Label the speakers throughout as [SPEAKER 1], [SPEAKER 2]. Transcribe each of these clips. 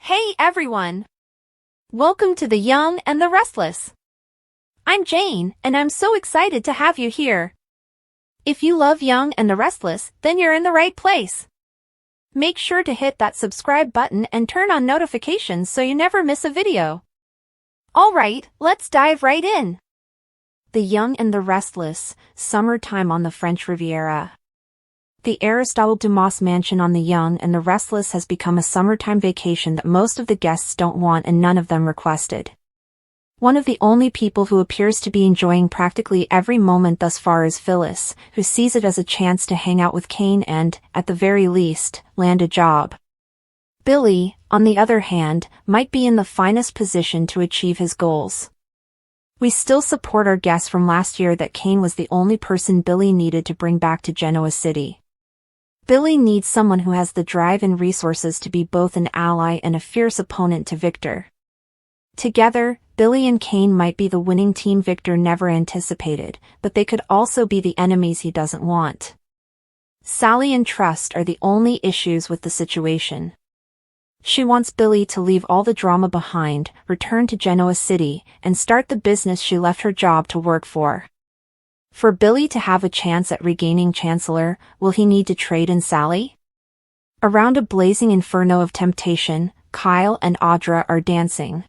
[SPEAKER 1] Hey everyone! Welcome to The Young and the Restless. I'm Jane, and I'm so excited to have you here. If you love Young and the Restless, then you're in the right place. Make sure to hit that subscribe button and turn on notifications so you never miss a video. Alright, let's dive right in. The Young and the Restless, Summertime on the French Riviera. The Aristotle Dumas mansion on The Young and the Restless has become a summertime vacation that most of the guests don't want and none of them requested. One of the only people who appears to be enjoying practically every moment thus far is Phyllis, who sees it as a chance to hang out with Kane and, at the very least, land a job. Billy, on the other hand, might be in the finest position to achieve his goals. We still support our guess from last year that Kane was the only person Billy needed to bring back to Genoa City. Billy needs someone who has the drive and resources to be both an ally and a fierce opponent to Victor. Together, Billy and Kane might be the winning team Victor never anticipated, but they could also be the enemies he doesn't want. Sally and trust are the only issues with the situation. She wants Billy to leave all the drama behind, return to Genoa City, and start the business she left her job to work for. For Billy to have a chance at regaining Chancellor, will he need to trade in Sally? Around a blazing inferno of temptation, Kyle and Audra are dancing.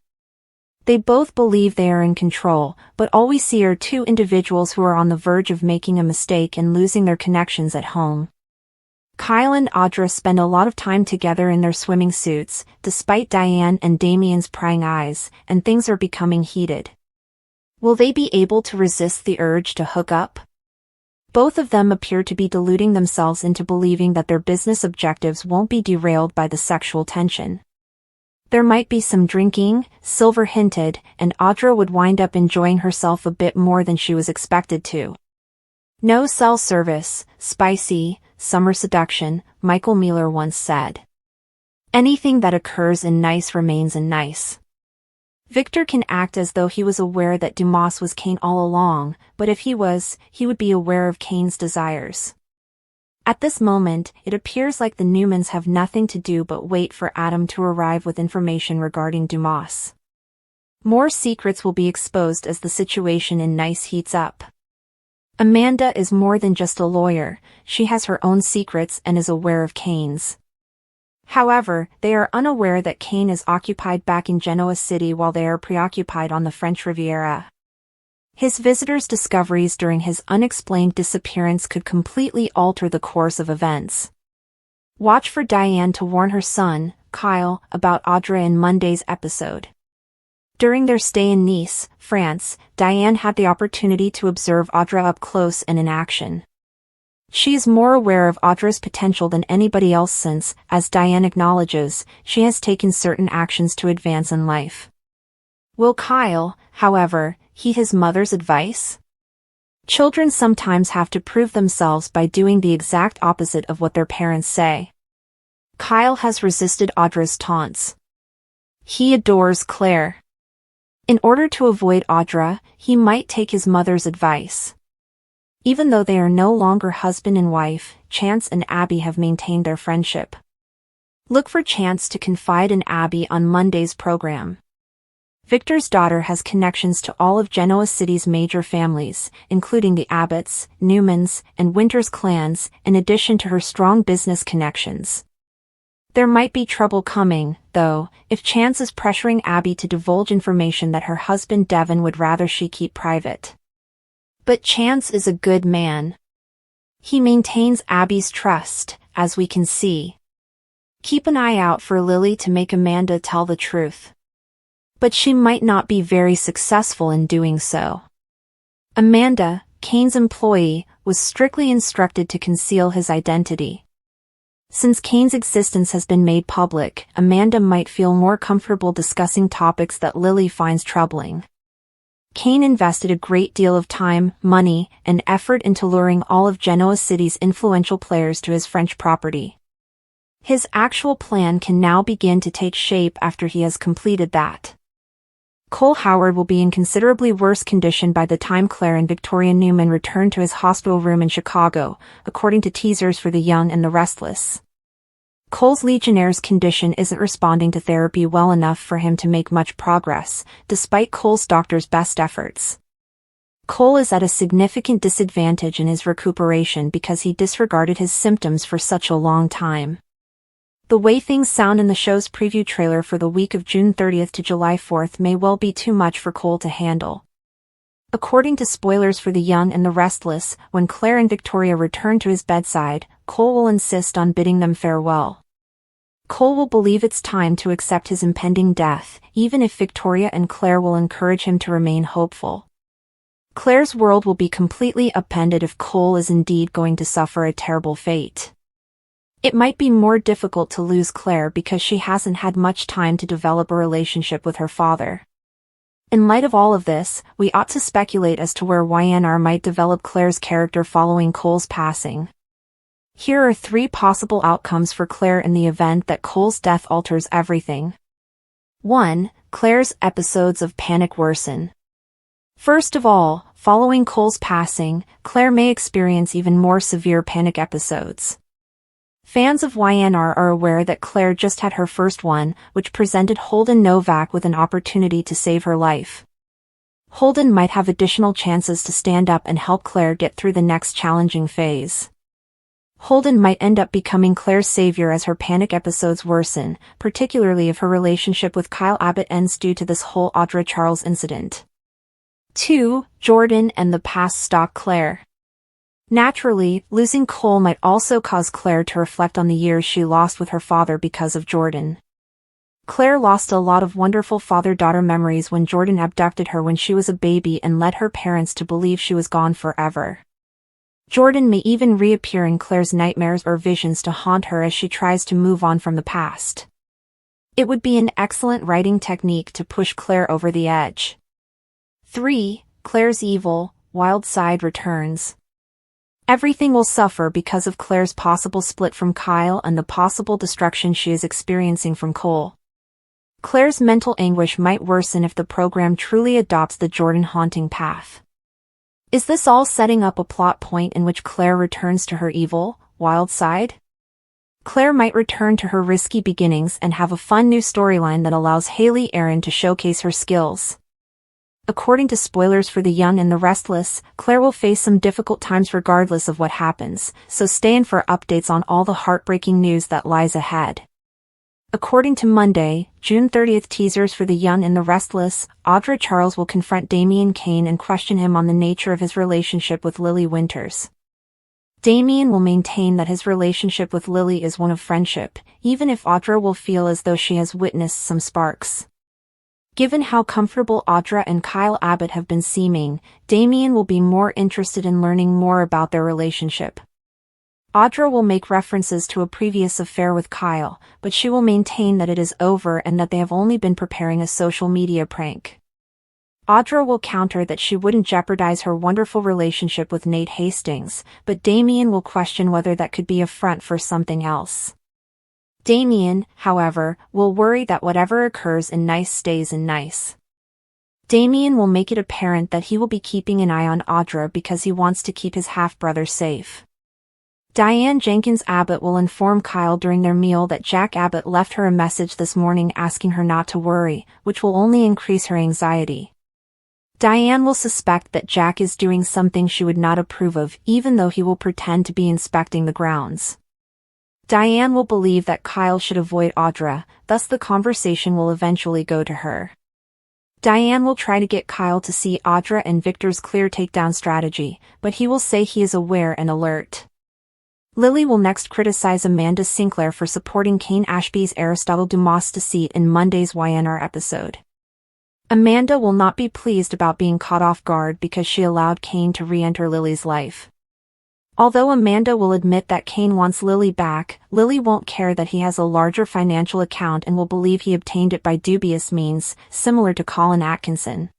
[SPEAKER 1] They both believe they are in control, but all we see are two individuals who are on the verge of making a mistake and losing their connections at home. Kyle and Audra spend a lot of time together in their swimming suits, despite Diane and Damien's prying eyes, and things are becoming heated. Will they be able to resist the urge to hook up? Both of them appear to be deluding themselves into believing that their business objectives won't be derailed by the sexual tension. There might be some drinking, Silver hinted, and Audra would wind up enjoying herself a bit more than she was expected to. No cell service, spicy, summer seduction, Michael Mealer once said. Anything that occurs in nice remains in nice. Victor can act as though he was aware that Dumas was Kane all along, but if he was, he would be aware of Kane's desires. At this moment, it appears like the Newmans have nothing to do but wait for Adam to arrive with information regarding Dumas. More secrets will be exposed as the situation in Nice heats up. Amanda is more than just a lawyer, she has her own secrets and is aware of Kane's. However, they are unaware that Kane is occupied back in Genoa City while they are preoccupied on the French Riviera. His visitors' discoveries during his unexplained disappearance could completely alter the course of events. Watch for Diane to warn her son, Kyle, about Audra in Monday's episode. During their stay in Nice, France, Diane had the opportunity to observe Audra up close and in action. She is more aware of Audra's potential than anybody else since, as Diane acknowledges, she has taken certain actions to advance in life. Will Kyle, however, heed his mother's advice? Children sometimes have to prove themselves by doing the exact opposite of what their parents say. Kyle has resisted Audra's taunts. He adores Claire. In order to avoid Audra, he might take his mother's advice. Even though they are no longer husband and wife, Chance and Abby have maintained their friendship. Look for Chance to confide in Abby on Monday's program. Victor's daughter has connections to all of Genoa City's major families, including the Abbotts, Newmans, and Winters clans, in addition to her strong business connections. There might be trouble coming, though, if Chance is pressuring Abby to divulge information that her husband Devon would rather she keep private. But Chance is a good man. He maintains Abby's trust, as we can see. Keep an eye out for Lily to make Amanda tell the truth. But she might not be very successful in doing so. Amanda, Kane's employee, was strictly instructed to conceal his identity. Since Kane's existence has been made public, Amanda might feel more comfortable discussing topics that Lily finds troubling. Kane invested a great deal of time, money, and effort into luring all of Genoa City's influential players to his French property. His actual plan can now begin to take shape after he has completed that. Cole Howard will be in considerably worse condition by the time Claire and Victoria Newman return to his hospital room in Chicago, according to teasers for The Young and the Restless. Cole's Legionnaire's condition isn't responding to therapy well enough for him to make much progress, despite Cole's doctor's best efforts. Cole is at a significant disadvantage in his recuperation because he disregarded his symptoms for such a long time. The way things sound in the show's preview trailer for the week of June 30th to July 4th may well be too much for Cole to handle. According to spoilers for The Young and the Restless, when Claire and Victoria return to his bedside, Cole will insist on bidding them farewell. Cole will believe it's time to accept his impending death, even if Victoria and Claire will encourage him to remain hopeful. Claire's world will be completely upended if Cole is indeed going to suffer a terrible fate. It might be more difficult to lose Claire because she hasn't had much time to develop a relationship with her father. In light of all of this, we ought to speculate as to where YNR might develop Claire's character following Cole's passing. Here are 3 possible outcomes for Claire in the event that Cole's death alters everything. 1. Claire's episodes of panic worsen. First of all, following Cole's passing, Claire may experience even more severe panic episodes. Fans of YNR are aware that Claire just had her first one, which presented Holden Novak with an opportunity to save her life. Holden might have additional chances to stand up and help Claire get through the next challenging phase. Holden might end up becoming Claire's savior as her panic episodes worsen, particularly if her relationship with Kyle Abbott ends due to this whole Audra Charles incident. 2. Jordan and the past stalk Claire. Naturally, losing Cole might also cause Claire to reflect on the years she lost with her father because of Jordan. Claire lost a lot of wonderful father-daughter memories when Jordan abducted her when she was a baby and led her parents to believe she was gone forever. Jordan may even reappear in Claire's nightmares or visions to haunt her as she tries to move on from the past. It would be an excellent writing technique to push Claire over the edge. 3. Claire's evil, wild side returns. Everything will suffer because of Claire's possible split from Kyle and the possible destruction she is experiencing from Cole. Claire's mental anguish might worsen if the program truly adopts the Jordan haunting path. Is this all setting up a plot point in which Claire returns to her evil, wild side? Claire might return to her risky beginnings and have a fun new storyline that allows Haley Aaron to showcase her skills. According to spoilers for The Young and the Restless, Claire will face some difficult times regardless of what happens, so stay in for updates on all the heartbreaking news that lies ahead. According to Monday, June 30th teasers for The Young and the Restless, Audra Charles will confront Damian Kane and question him on the nature of his relationship with Lily Winters. Damian will maintain that his relationship with Lily is one of friendship, even if Audra will feel as though she has witnessed some sparks. Given how comfortable Audra and Kyle Abbott have been seeming, Damian will be more interested in learning more about their relationship. Audra will make references to a previous affair with Kyle, but she will maintain that it is over and that they have only been preparing a social media prank. Audra will counter that she wouldn't jeopardize her wonderful relationship with Nate Hastings, but Damian will question whether that could be a front for something else. Damian, however, will worry that whatever occurs in Nice stays in Nice. Damian will make it apparent that he will be keeping an eye on Audra because he wants to keep his half-brother safe. Diane Jenkins Abbott will inform Kyle during their meal that Jack Abbott left her a message this morning asking her not to worry, which will only increase her anxiety. Diane will suspect that Jack is doing something she would not approve of, even though he will pretend to be inspecting the grounds. Diane will believe that Kyle should avoid Audra, thus the conversation will eventually go to her. Diane will try to get Kyle to see Audra and Victor's clear takedown strategy, but he will say he is aware and alert. Lily will next criticize Amanda Sinclair for supporting Kane Ashby's Aristotle Dumas deceit in Monday's YNR episode. Amanda will not be pleased about being caught off guard because she allowed Kane to re-enter Lily's life. Although Amanda will admit that Kane wants Lily back, Lily won't care that he has a larger financial account and will believe he obtained it by dubious means, similar to Colin Atkinson.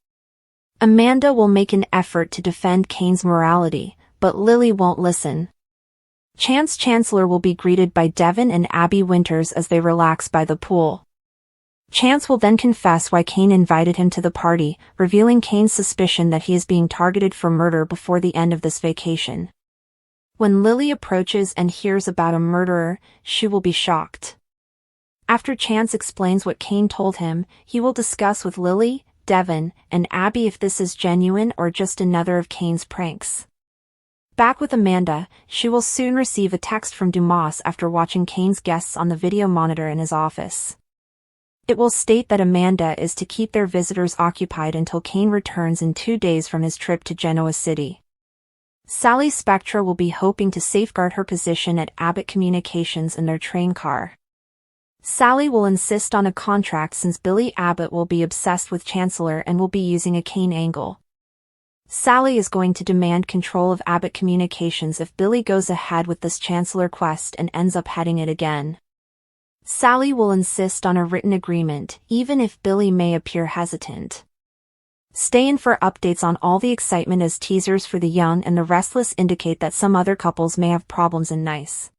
[SPEAKER 1] Amanda will make an effort to defend Kane's morality, but Lily won't listen. Chance Chancellor will be greeted by Devin and Abby Winters as they relax by the pool. Chance will then confess why Kane invited him to the party, revealing Kane's suspicion that he is being targeted for murder before the end of this vacation. When Lily approaches and hears about a murderer, she will be shocked. After Chance explains what Kane told him, he will discuss with Lily, Devon, and Abby if this is genuine or just another of Kane's pranks. Back with Amanda, she will soon receive a text from Dumas after watching Kane's guests on the video monitor in his office. It will state that Amanda is to keep their visitors occupied until Kane returns in 2 days from his trip to Genoa City. Sally Spectra will be hoping to safeguard her position at Abbott Communications in their train car. Sally will insist on a contract since Billy Abbott will be obsessed with Chancellor and will be using a Kane angle. Sally is going to demand control of Abbott Communications if Billy goes ahead with this Chancellor quest and ends up heading it again. Sally will insist on a written agreement, even if Billy may appear hesitant. Stay in for updates on all the excitement as teasers for The Young and the Restless indicate that some other couples may have problems in Nice.